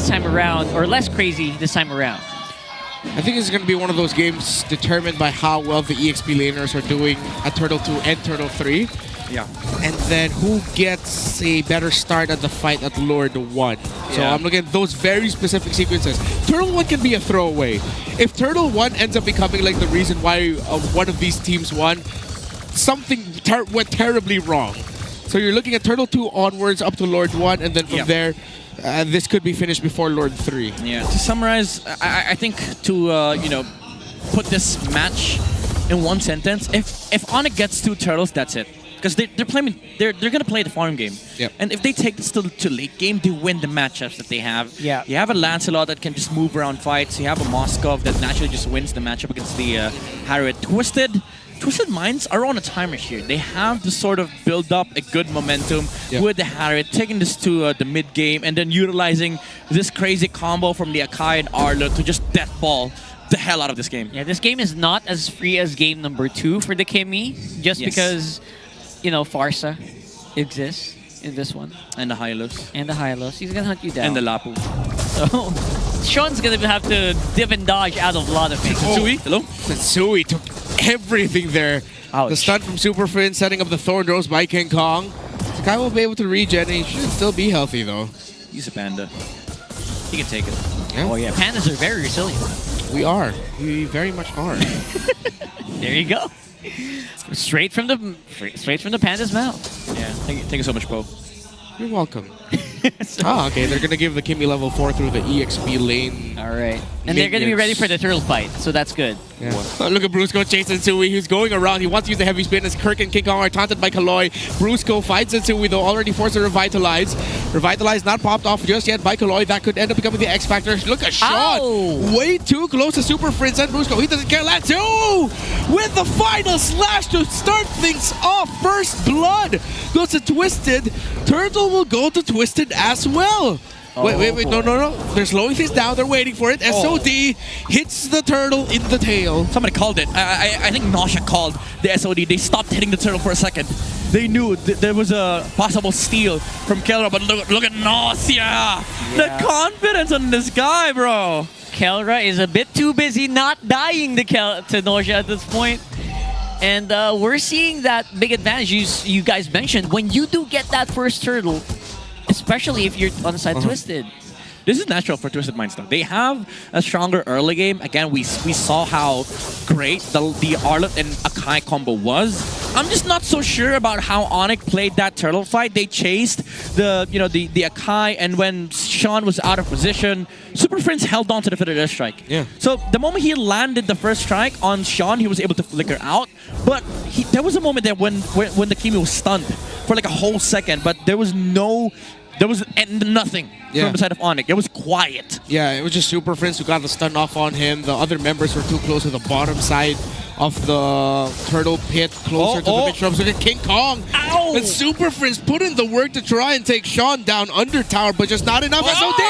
this time around, or less crazy this time around. I think it's going to be one of those games determined by how well the EXP laners are doing at Turtle 2 and Turtle 3. Yeah. And then who gets a better start at the fight at Lord 1. So I'm looking at those very specific sequences. Turtle 1 can be a throwaway. If Turtle 1 ends up becoming like the reason why one of these teams won, something went terribly wrong. So you're looking at Turtle 2 onwards up to Lord 1, and then from there, this could be finished before Lord 3. Yeah. To summarize, I think to you know, put this match in one sentence, if Onic gets 2 turtles, that's it. Because they're gonna play the farm game. Yep. And if they take this to late game, they win the matchups that they have. Yeah. You have a Lancelot that can just move around fights. You have a Moskov that naturally just wins the matchup against the Harriet. Twisted Minds are on a time here. They have to sort of build up a good momentum with the Harriet, taking this to the mid game, and then utilizing this crazy combo from the Akai and Arlo to just deathball the hell out of this game. Yeah, this game is not as free as game number 2 for the Kimmy, just because, you know, Farsa exists in this one. And the Hylos. And the Hylos. He's gonna hunt you down. And the Lapu. So, Sean's gonna have to dip and dodge out of a lot of things. Sensui, hello? Sensui took everything there. Ouch. The stun from Super Friend, setting up the Thorn Rose by King Kong. The guy will be able to regen, and he should still be healthy, though. He's a panda. He can take it. Yeah. Oh yeah, pandas are very resilient. We are. We very much are. There you go. Straight from the panda's mouth. Yeah. Thank you so much, Poe. You're welcome. Okay. They're gonna give the Kimmy level 4 through the EXP lane. All right, and they're gonna be ready for the turtle fight, so that's good. Yeah. Oh, look at Brusco chasing Sensui. He's going around. He wants to use the heavy spin as Kirk and King Kong are taunted by Kaloy. Brusco fights Sensui, though, already forced to revitalize. Revitalize not popped off just yet by Kaloy. That could end up becoming the X Factor. Look at Sean. Ow! Way too close to Super Prince and Brusco. He doesn't care. Lanzu with the final slash to start things off. First blood goes to Twisted. Turtle will go to Twisted as well. Wait, no. They're slowing things down. They're waiting for it. SOD hits the turtle in the tail. Somebody called it. I think Nausea called the SOD. They stopped hitting the turtle for a second. They knew there was a possible steal from Kelra, but look at Nausea. Yeah. The confidence on this guy, bro. Kelra is a bit too busy not dying to Nausea at this point. And we're seeing that big advantage you guys mentioned. When you do get that first turtle, especially if you're on the side Twisted. This is natural for Twisted Minds, though. They have a stronger early game. Again, we saw how great the Arlet and Akai combo was. I'm just not so sure about how Onic played that turtle fight. They chased the Akai, and when Sean was out of position, Super Friends held on to the Fiddler Strike. Yeah. So the moment he landed the first strike on Sean, he was able to flicker out. But there was a moment there when the Kimi was stunned for like a whole second, but there was nothing from the side of Onic. It was quiet. Yeah, it was just Super Friends who got the stun off on him. The other members were too close to the bottom side of the turtle pit, closer to the mid shrubs. Look at King Kong. Ow! And Super Friends put in the work to try and take Sean down under tower, but just not enough. SOD!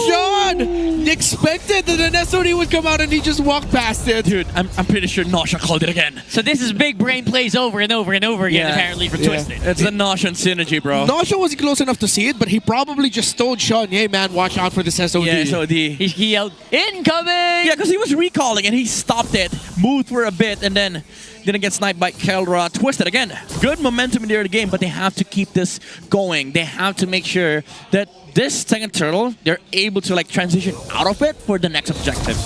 Sean expected that an SOD would come out and he just walked past it. Dude, I'm pretty sure Nausea called it again. So this is big brain plays over and over and over again, apparently, for Twisted. It's the Nausea and synergy, bro. Nausea wasn't close enough to see it, but he probably just told Sean, hey man, watch out for this SOD. Yeah, SOD. He yelled, incoming! Yeah, because he was recalling and he stopped it, moved for a bit, and then didn't get sniped by Kelra. Twisted again. Good momentum in the early game, but they have to keep this going. They have to make sure that this second turtle, they're able to like transition out of it for the next objective.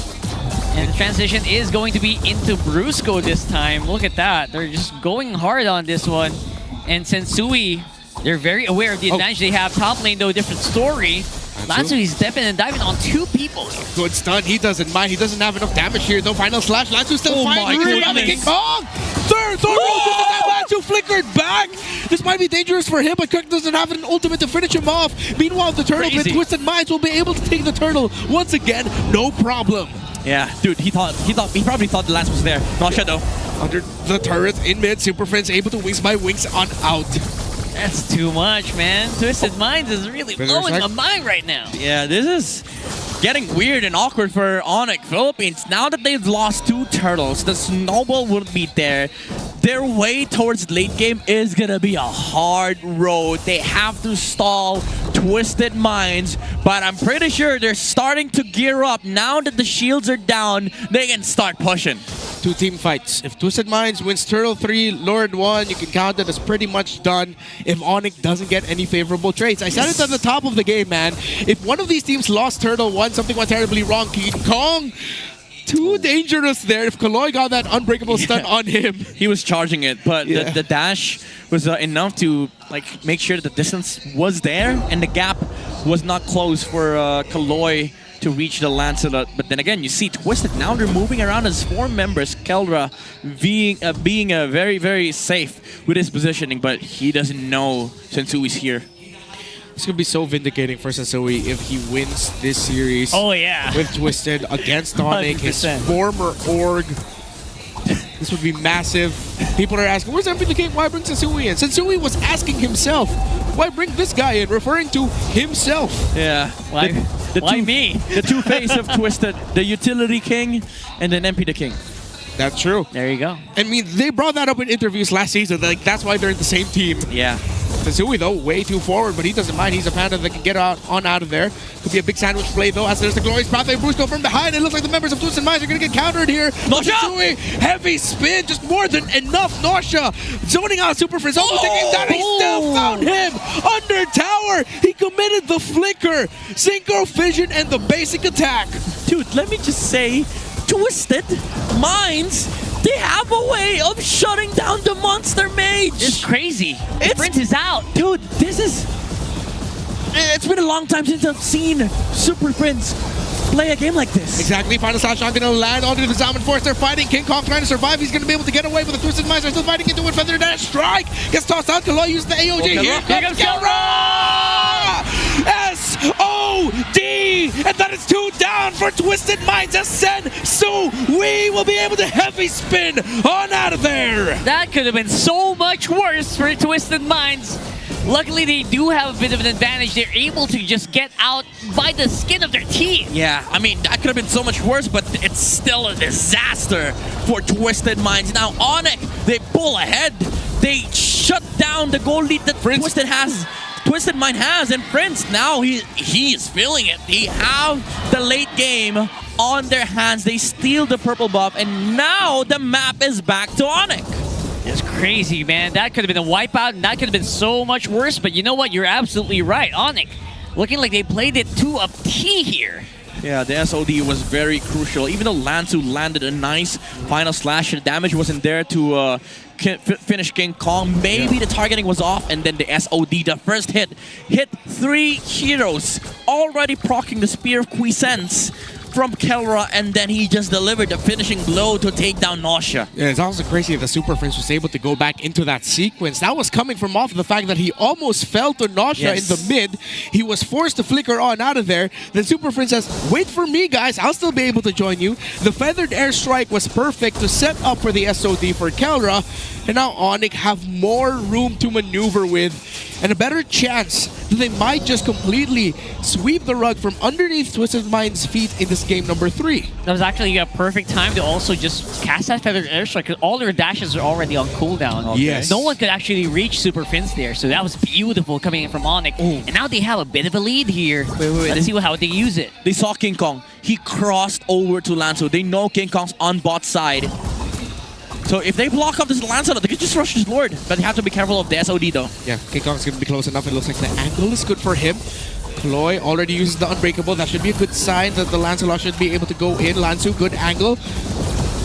And the transition is going to be into Brusco this time. Look at that. They're just going hard on this one. And Sensui, they're very aware of the advantage they have. Top lane, though, different story. Lanzu is stepping and diving on 2 people. Good stun. He doesn't mind. He doesn't have enough damage here, though. Final slash. Lanzu still fighting. King Kong! Third Lanzu flickered back. This might be dangerous for him, but Kirk doesn't have an ultimate to finish him off. Meanwhile, the turtle with Twisted Minds will be able to take the turtle once again. No problem. Yeah, dude, he probably thought the lance was there. Nausea, though. Under the turret in mid, Super Friends able to wings by wings on out. That's too much, man. Twisted Minds is really blowing my mind right now. Yeah, this is getting weird and awkward for Onic Philippines. Now that they've lost 2 turtles, the snowball wouldn't be there. their way towards late game is gonna be a hard road. They have to stall Twisted Minds, but I'm pretty sure they're starting to gear up. Now that the shields are down, they can start pushing. 2 team fights. If Twisted Minds wins Turtle 3, Lord 1, you can count it as pretty much done if Onic doesn't get any favorable trades. I said it at the top of the game, man. If one of these teams lost Turtle 1, something went terribly wrong. King Kong, too dangerous there. If Kaloy got that unbreakable stun on him. He was charging it, but the dash was enough to like make sure that the distance was there and the gap was not closed for Kaloy to reach the Lancelot. But then again, you see Twisted, now they're moving around as 4 members. Keldra being very, very safe with his positioning, but he doesn't know Sensui's here. It's going to be so vindicating for Sensui if he wins this series. Oh, yeah. With Twisted against Onic, his 100%. former org. This would be massive. People are asking, where's MVP the King? Why bring Sensui in? Sensui was asking himself, why bring this guy in? Referring to himself. Yeah. Why me? The two-face of Twisted, the utility king and then MP the King. That's true. There you go. I mean, they brought that up in interviews last season. Like, that's why they're in the same team. Yeah. Sensui, though, way too forward, but he doesn't mind. He's a panda that can get out of there. Could be a big sandwich play, though, as there's the glorious path. Brusco from behind. It looks like the members of Twisted Minds are going to get countered here. Nausea! Sensui, heavy spin, just more than enough. Nausea zoning out Super Frizz. Almost taking him down. He still found him under tower. He committed the flicker, synchro fission, and the basic attack. Dude, let me just say, Twisted Minds, they have a way of shutting down the Monster Mage. It's crazy. The Prince is out. Dude, this is... It's been a long time since I've seen Super Prince play a game like this. Exactly. Final slash shot going to land onto the Zaman Force. They're fighting. King Kong trying to survive. He's going to be able to get away, but the Twisted Minds are still fighting into it. Feather Dash Strike gets tossed out. Kaloy uses the AOG. Here comes Kelra! S-O-D! And that is 2 down for Twisted Minds as Sensui will be able to heavy spin on out of there. That could have been so much worse for Twisted Minds. Luckily, they do have a bit of an advantage. They're able to just get out by the skin of their teeth. Yeah, I mean, that could have been so much worse, but it's still a disaster for Twisted Minds. Now, Onic, they pull ahead. They shut down the goal lead that Twisted Mind has, and Prince, now he is feeling it. They have the late game on their hands. They steal the purple buff, and now the map is back to Onic. It's crazy, man. That could have been a wipeout, and that could have been so much worse. But you know what? You're absolutely right. Onic, looking like they played it to a T here. Yeah, the SOD was very crucial. Even though Lansu landed a nice final slash, the damage wasn't there to finish King Kong. Maybe the targeting was off, and then the SOD, the first hit 3 heroes, already proccing the Spear of Quiescence from Kelra, and then he just delivered the finishing blow to take down Nausea. Yeah, it's also crazy that Super Prince was able to go back into that sequence. That was coming from off the fact that he almost fell to Nausea in the mid. He was forced to flicker on out of there. Then Super Prince says, wait for me, guys. I'll still be able to join you. The Feathered Airstrike was perfect to set up for the SOD for Kelra. And now Onic have more room to maneuver with and a better chance that they might just completely sweep the rug from underneath Twisted Mind's feet in this game number 3. That was actually a perfect time to also just cast that Feathered Airstrike because all their dashes are already on cooldown. Okay. Yes. No one could actually reach Super Prince there, so that was beautiful coming in from Onic. And now they have a bit of a lead here. Let's see how they use it. They saw King Kong. He crossed over to Lanzo. They know King Kong's on bot side. So if they block up this Lancelot, they can just rush his Lord. But they have to be careful of the SOD though. Yeah, King Kong's going to be close enough. It looks like the angle is good for him. Kaloy already uses the Unbreakable. That should be a good sign that the Lancelot should be able to go in. Lansu, good angle.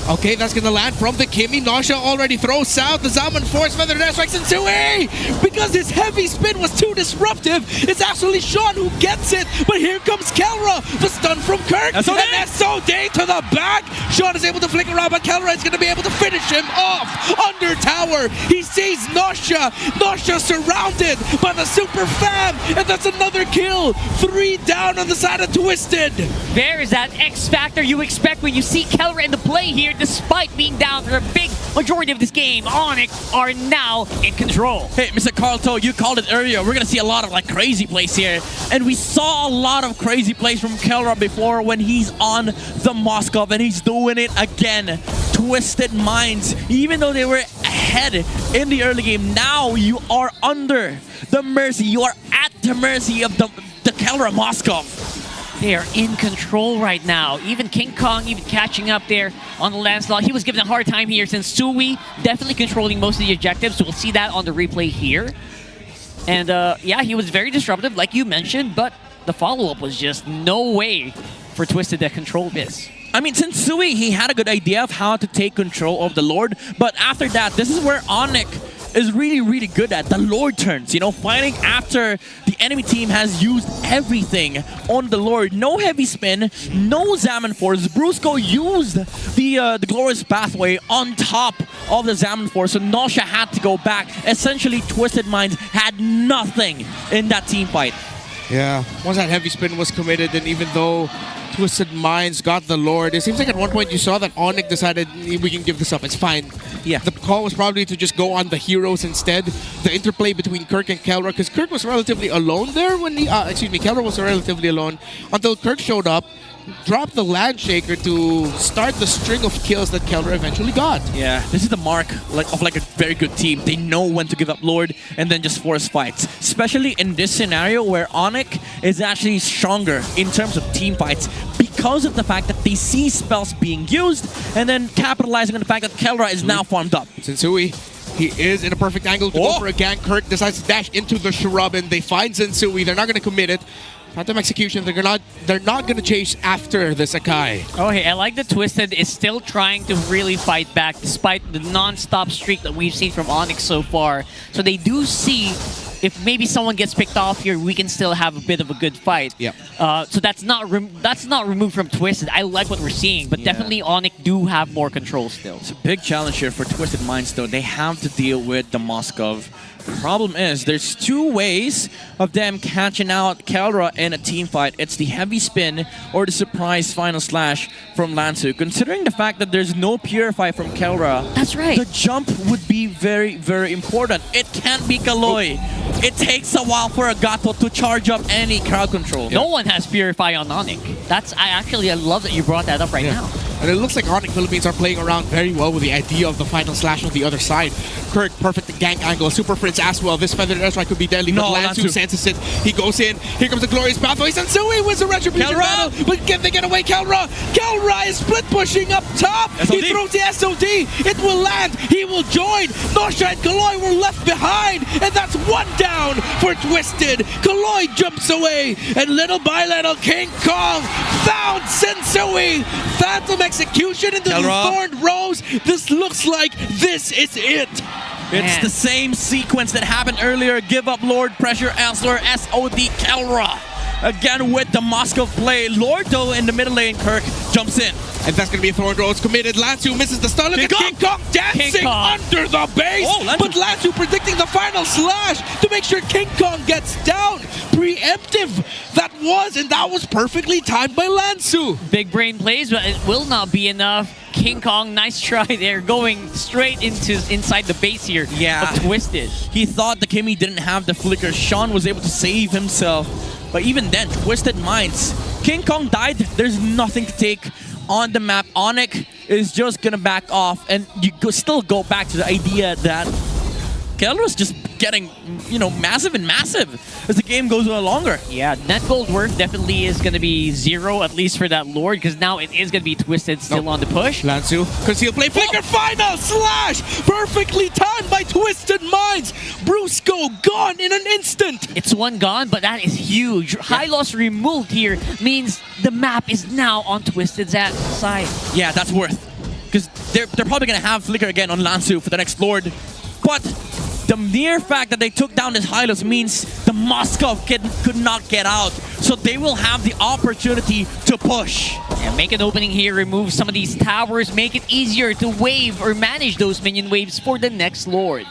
Okay, that's going to land from the Kimmy. Nausea already throws south. The Zaman Force Feather Dash strikes Sensui! Because his heavy spin was too disruptive. It's actually Sean who gets it. But here comes Kelra. The stun from Kirk. And SOD to the back. Sean is able to flick around, but Kelra is going to be able to finish him off under tower. He sees Nausea. Nausea surrounded by the Super Fam. And that's another kill. 3 down on the side of Twisted. There is that X factor you expect when you see Kelra in the play here. Despite being down for a big majority of this game, Onic are now in control. Hey, Mr. Carlto, you called it earlier. We're going to see a lot of like crazy plays here. And we saw a lot of crazy plays from Kelra before when he's on the Moskov, and he's doing it again. Twisted Minds, even though they were ahead in the early game. Now you are under the mercy. You are at the mercy of the Kelra Moskov. They are in control right now. Even King Kong even catching up there on the Lancelot. He was given a hard time here since Sui definitely controlling most of the objectives. So we'll see that on the replay here. And yeah, he was very disruptive, like you mentioned, but the follow-up was just no way for Twisted to control this. I mean, since Sui, he had a good idea of how to take control of the Lord, but after that, this is where Onic is really, really good at the Lord turns, you know, fighting after the enemy team has used everything on the Lord. No heavy spin, no Zaman Force. Brusco used the Glorious Pathway on top of the Zaman Force, so Nausea had to go back. Essentially, Twisted Minds had nothing in that team fight. Yeah, once that heavy spin was committed, and even though Twisted Minds got the Lord, it seems like at one point you saw that Onic decided we can give this up, it's fine. Yeah. The call was probably to just go on the heroes instead. The interplay between Kirk and Kelra, because Kirk was relatively alone there when Kelra was relatively alone until Kirk showed up, dropped the Landshaker to start the string of kills that Kelra eventually got. Yeah, this is the mark of a very good team. They know when to give up Lord and then just force fights. Especially in this scenario where Onic is actually stronger in terms of team fights because of the fact that they see spells being used and then capitalizing on the fact that Kelra is now farmed up. Sensui, he is in a perfect angle to go for a gank. Kirk decides to dash into the Shurabin. They find Sensui. They're not going to commit it. Phantom Execution, they're not going to chase after the Sakai. Oh, hey, I like that Twisted is still trying to really fight back despite the non-stop streak that we've seen from Onic so far. So they do see if maybe someone gets picked off here, we can still have a bit of a good fight. Yep. So that's not removed from Twisted. I like what we're seeing, but definitely Onic do have more control still. It's a big challenge here for Twisted Minds, though. They have to deal with the Moskov. The problem is there's two ways of them catching out Kelra in a team fight. It's the heavy spin or the surprise final slash from Lansu. Considering the fact that there's no Purify from Kelra, that's right. The jump would be very, very important. It can't be Kaloy. It takes a while for a Gato to charge up any crowd control. No one has Purify on Onic. I love that you brought that up right now. And it looks like Onic Philippines are playing around very well with the idea of the final slash on the other side. Kirk, perfect gank angle. Super Prince as well. This Feathered Airstrike could be deadly, but Lansu senses it. He goes in. Here comes the Glorious Pathway. Sensui wins the Retribution battle, but can they get away? Kelra is split pushing up top. SOD. He throws the SOD. It will land. He will join. Nausea and Kaloy were left behind, and that's one down for Twisted. Kaloy jumps away, and little by little, King Kong found Sensui. Phantom Execution into the Thorned Rose. This looks like this is it. It's the same sequence that happened earlier. Give up Lord, pressure Elsewhere, SOD Kelra. Again with the Moskov play. Lord, though, in the middle lane, Kirk jumps in. And that's going to be a Thorned Rose committed. Lansu misses the stun. Look at King Kong dancing under the base. But Lansu predicting the final slash to make sure King Kong gets down. Preemptive that was, and that was perfectly timed by Lansu. Big brain plays, but it will not be enough. King Kong, nice try there, going straight inside the base here. Yeah. But Twisted. He thought the Kimmy didn't have the flicker. Sean was able to save himself. But even then, Twisted Minds. King Kong died. There's nothing to take on the map. Onic is just gonna back off, and you still go back to the idea that Kelra's just getting, massive and massive as the game goes on longer. Yeah, net gold worth definitely is going to be 0, at least for that Lord, because now it is going to be Twisted still on the push. Lansu, because he'll play flicker final slash! Perfectly timed by Twisted Minds! Brusco gone in an instant! It's one gone, but that is huge. High loss removed here means the map is now on Twisted's side. Yeah, that's worth. Because they're probably going to have flicker again on Lansu for the next Lord. But the mere fact that they took down this Hylos means the Moskov could not get out. So they will have the opportunity to push. Yeah, make an opening here, remove some of these towers, make it easier to wave or manage those minion waves for the next Lord.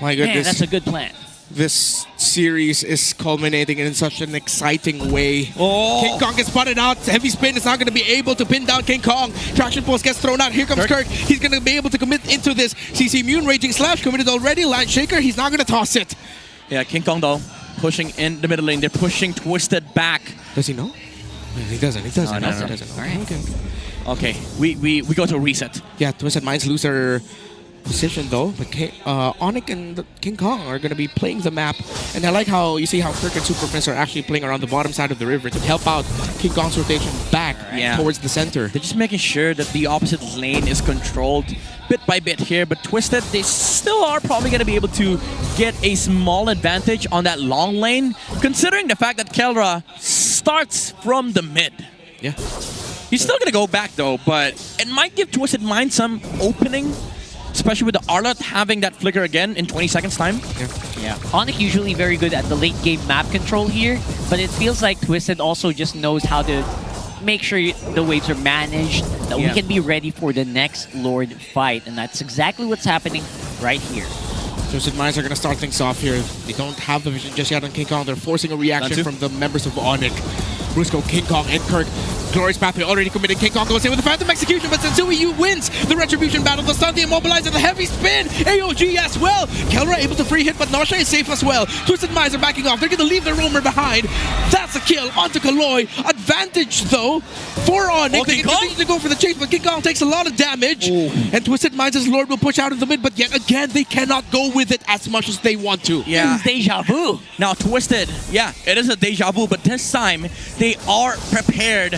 My goodness. Man, that's a good plan. This series is culminating in such an exciting way. Oh. King Kong gets spotted out. Heavy spin is not going to be able to pin down King Kong. Traction Pulse gets thrown out. Here comes Kirk. He's going to be able to commit into this. CC Immune, Raging Slash committed already. Landshaker, he's not going to toss it. Yeah, King Kong though, pushing in the middle lane. They're pushing Twisted back. Does he know? He doesn't. He doesn't. No. He doesn't know. All right. Okay, we go to a reset. Yeah, Twisted Minds lose their position though. But Onic and King Kong are going to be playing the map. And I like how you see how Kirk and Super Prince are actually playing around the bottom side of the river to help out King Kong's rotation back towards the center. They're just making sure that the opposite lane is controlled bit by bit here, but Twisted, they still are probably going to be able to get a small advantage on that long lane, considering the fact that Kelra starts from the mid. Yeah. He's still going to go back though, but it might give Twisted Mind some opening, especially with the Arlott having that flicker again in 20 seconds time. Yeah. Onic usually very good at the late game map control here, but it feels like Twisted also just knows how to make sure the waves are managed, that we can be ready for the next Lord fight, and that's exactly what's happening right here. Twisted Minds are going to start things off here. They don't have the vision just yet on King Kong. They're forcing a reaction from the members of Onic. Brusco, King Kong, and Kirk. Glorious Pathway already committed. King Kong goes in with the Phantom Execution, but Sensui wins the Retribution battle. The stun, the immobilizer, the heavy spin. AOG as well. Kelra able to free hit, but Nosha is safe as well. Twisted Minds are backing off. They're going to leave their roamer behind. That's a kill onto Kaloy. Advantage, though, for Onic. They continue to go for the chase, but King Kong takes a lot of damage. And Twisted Minds' Lord will push out of the mid, but yet again, they cannot go with it as much as they want to. Yeah. It's deja vu. Now, Twisted, yeah, it is a deja vu, but this time, they are prepared.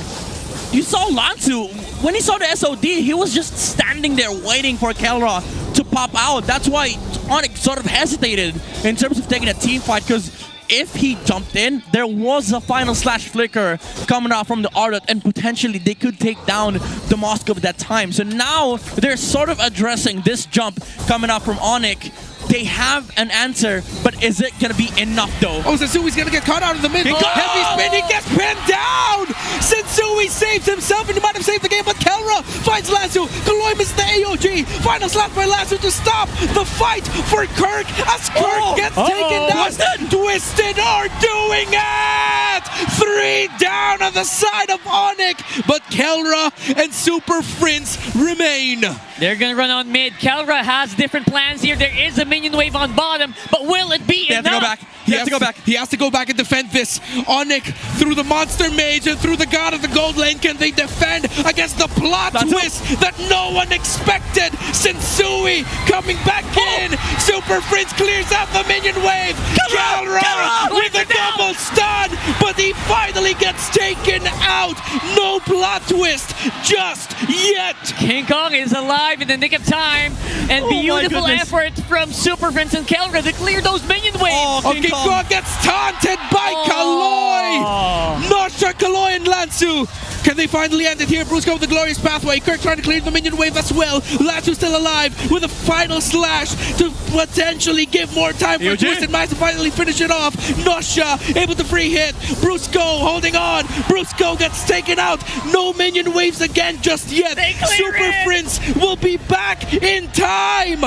You saw Lansu, when he saw the SOD, he was just standing there waiting for Kelra to pop out. That's why Onic sort of hesitated in terms of taking a team fight, because if he jumped in, there was a final slash flicker coming out from the Arlott, and potentially they could take down the Moscow at that time. So now they're sort of addressing this jump coming out from Onic. They have an answer, but is it going to be enough though? Oh, Sensui's going to get caught out of the mid. Heavy spin, he gets pinned down! Sensui saves himself, and he might have saved the game, but Kelra finds Lansu. Kaloy misses the AOG. Final slap by Lansu to stop the fight for Kirk as Kirk gets taken down. Twisted are doing it! 3 down on the side of Onic, but Kelra and Super Prince remain. They're gonna run on mid. Kelra has different plans here. There is a minion wave on bottom, but will it be enough? They have to go back. He has to go back. He has to go back and defend this. Onic through the Monster Mage and through the God of the Gold Lane. Can they defend against the plot twist that no one expected? Sensui coming back in. Super Prince clears out the minion wave. Kelra with a double stun, but he finally gets taken out. No plot twist just yet. King Kong is alive in the nick of time, and beautiful effort from Super Prince and Kelra to clear those minion waves. King Kong gets taunted by Kaloy. Nosha, Kaloy, and Lansu. Can they finally end it here? Brusco with the Glorious Pathway. Kirk trying to clear the minion wave as well. Lansu still alive with a final slash to potentially give more time for Twisted Minds to finally finish it off. Nosha able to free hit. Brusco holding on. Brusco gets taken out. No minion waves again just yet. Super Prince will be back in time.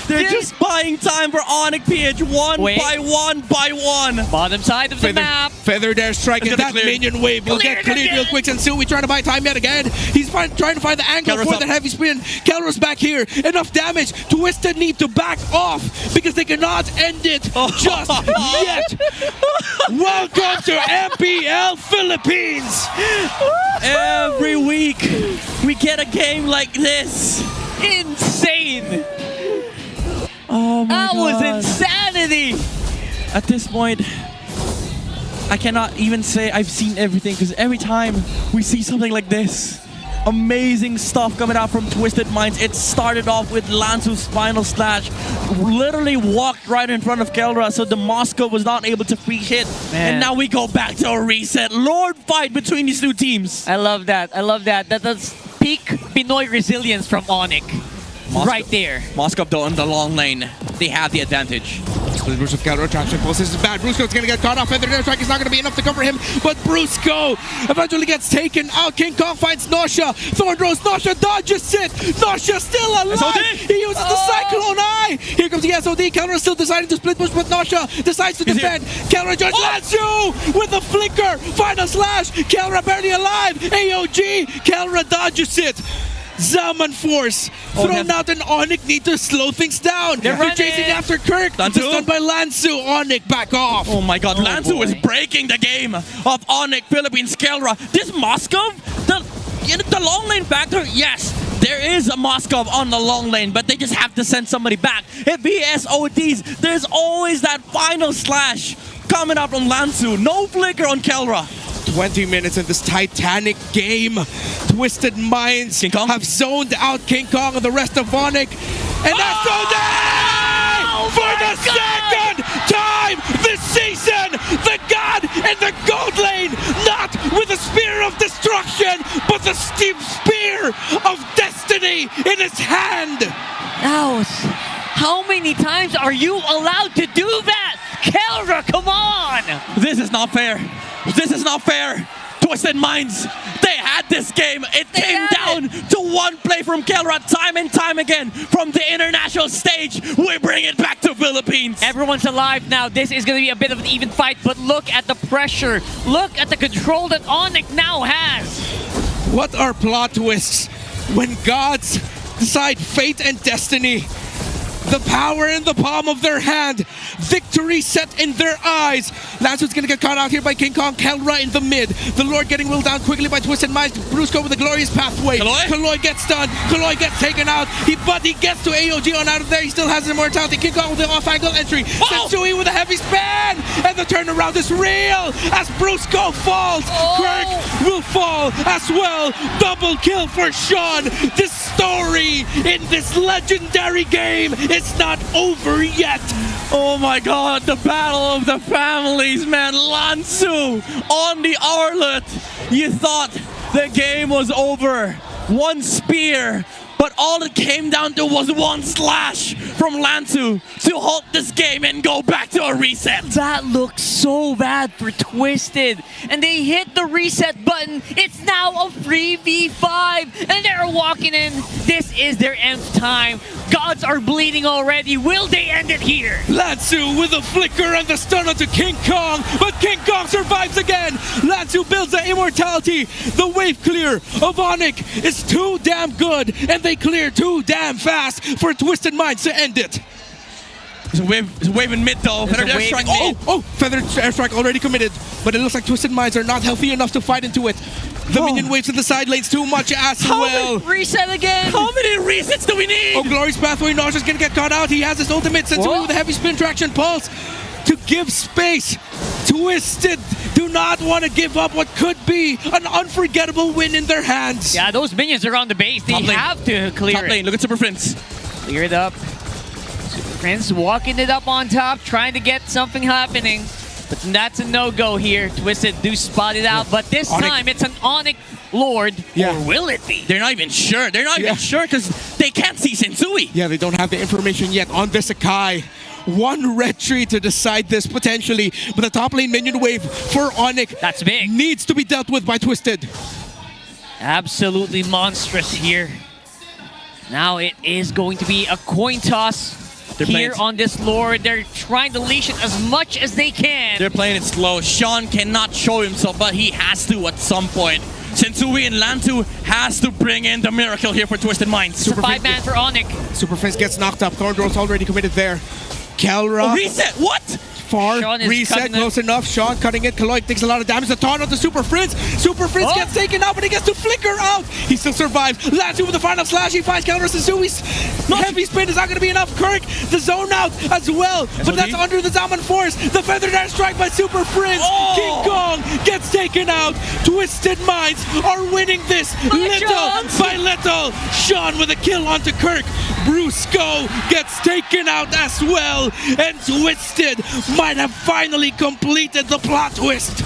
They're just buying time for Onic PH one by one. Bottom side of the map. Feather there striking that minion wave will get cleared real quick. And Sensui trying to buy time yet again. He's trying to find the angle for the heavy spin. Kelra's back here. Enough damage. Twisted need to back off because they cannot end it just yet. Welcome to MPL Philippines. Every week we get a game like this. Insane. Oh my God. That was insanity. At this point, I cannot even say I've seen everything, because every time we see something like this, amazing stuff coming out from Twisted Minds. It started off with Lansu's final slash, literally walked right in front of Kelra, so the Moscow was not able to free hit. And now we go back to a reset. Lord fight between these two teams. I love that. I love that. That's peak Pinoy resilience from Onic. Right there. Moscow though on the long lane. They have the advantage. Bruce of Kelra traction pulse. This is bad. Brusco's gonna get caught off. Feather air strike is not gonna be enough to cover him, but Brusco eventually gets taken out. King Kong finds Nosha. Thorn Rose. Nosha dodges it. Nosha still alive. SOD. He uses the Cyclone Eye. Here comes the SOD. Kelra still deciding to split push, but Nosha decides to defend. Kelra just Lansu with the flicker. Final slash. Kelra barely alive. AOG. Kelra dodges it. Zaman Force thrown out, and Onic need to slow things down. They're chasing after Kirk. Just done by Lansu. Onic back off. Oh my god, Lansu is breaking the game of Onic Philippines Kelra. This Moscow, the long lane factor, yes, There is a Moskov on the long lane, but they just have to send somebody back. If VSODs, there's always that final slash coming up on Lansu. No flicker on Kelra. 20 minutes in this titanic game. Twisted Minds King Kong? have zoned out King Kong and the rest of Onic. And that's so for the second time this season! The god in the gold lane, not with the spear of destruction, but the steep spear of destiny in his hand! House, how many times are you allowed to do that? Kelra, come on! This is not fair. This is not fair. Twisted Minds, they had this game. It came down to one play from Kelra time and time again. From the international stage, we bring it back to Philippines. Everyone's alive now. This is going to be a bit of an even fight, but look at the pressure. Look at the control that Onic now has. What are plot twists when gods decide fate and destiny? The power in the palm of their hand. Victory set in their eyes. Lansu's gonna get caught out here by King Kong. Kelra in the mid. The Lord getting ruled down quickly by Twisted Minds. Brusco with a glorious pathway. Kaloi gets stunned. Kaloi gets taken out. But he gets to AOG on out of there. He still has immortality. King Kong with the off-angle entry. Sensui with a heavy span. And the turnaround is real as Brusco falls. Kirk will fall as well. Double kill for Sean. This story in this legendary game is not over yet. Oh my god, the battle of the families, man. Lansu on the Arlet. You thought the game was over. One spear, but all it came down to was one slash from Lansu to halt this game and go back to a reset. That looks so bad for Twisted. And they hit the reset button. It's now a free V5. And they're walking in. This is their nth time. Gods are bleeding already. Will they end it here? Lansu with a flicker and the stun onto King Kong. But King Kong survives again. Lansu builds the immortality. The wave clear of Onic is too damn good. And they clear too damn fast for Twisted Minds to end it. There's a wave in mid though. Feathered airstrike. Feathered airstrike already committed. But it looks like Twisted Minds are not healthy enough to fight into it. The minion waves to the side lanes too much as well. Reset again. How many resets do we need? Oh, Glorious Pathway. Nausea's gonna get caught out. He has his ultimate. Sensui with a heavy spin traction pulse to give space. Twisted do not want to give up what could be an unforgettable win in their hands. Yeah, those minions are on the base. They have to clear Top lane. it. Look at Super Prince. Clear it up. Super Prince walking it up on top, trying to get something happening. But that's a no-go here. Twisted do spot it out, but this time it's an Onic Lord, or will it be? They're not even sure. They're not even sure because they can't see Sensui. Yeah, they don't have the information yet on this Akai. One red tree to decide this potentially, but the top lane minion wave for Onic that's big. Needs to be dealt with by Twisted. Absolutely monstrous here. Now it is going to be a coin toss. Here on this Lord, they're trying to leash it as much as they can. They're playing it slow. Sean cannot show himself, but he has to at some point. Sensui and Lansu has to bring in the miracle here for Twisted Minds. Super 5-man for Onic. Super Fence gets knocked up. Thorndrill's already committed there. Kelra. Reset, what? Far reset, close enough. Sean cutting it. Kaloi takes a lot of damage. The taunt on the Super Prince. Super Prince gets taken out, but he gets to flicker out. He still survives. Lansu with the final slash. He finds Kelra. Sensui's heavy spin is not going to be enough. Kirk, the zone out as well. But that's under the Zaman Force. The feathered air strike by Super Prince. King Kong gets taken out. Twisted Minds are winning this little by little. Sean with a kill onto Kirk. Brusco gets taken out as well. And Twisted might have finally completed the plot twist.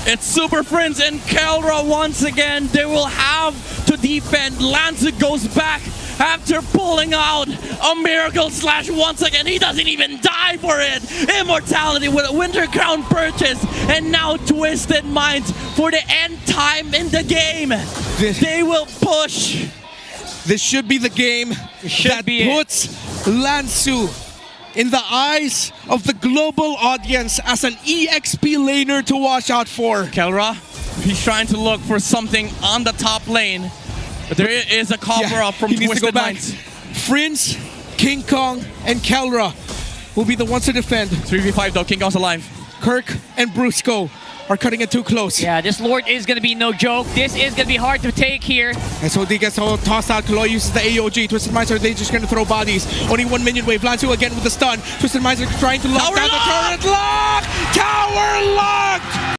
It's Super Friends and Kelra once again. They will have to defend. Lanza goes back after pulling out a miracle slash once again. He doesn't even die for it. Immortality with a Winter Crown purchase. And now Twisted Minds for the end time in the game. They will push. This should be the game that puts Lansu in the eyes of the global audience as an EXP laner to watch out for. Kelra, he's trying to look for something on the top lane. But there is a cover up from Twisted Minds. Prince, King Kong, and Kelra will be the ones to defend. 3v5 though, King Kong's alive. Kirk and Brusco are cutting it too close. Yeah, this Lord is going to be no joke. This is going to be hard to take here. And so he gets tossed out. Kaloy uses the AOG. Twisted Minds are they just going to throw bodies. Only 1 minion wave. Lanzu again with the stun. Twisted Minds are trying to lock down the turret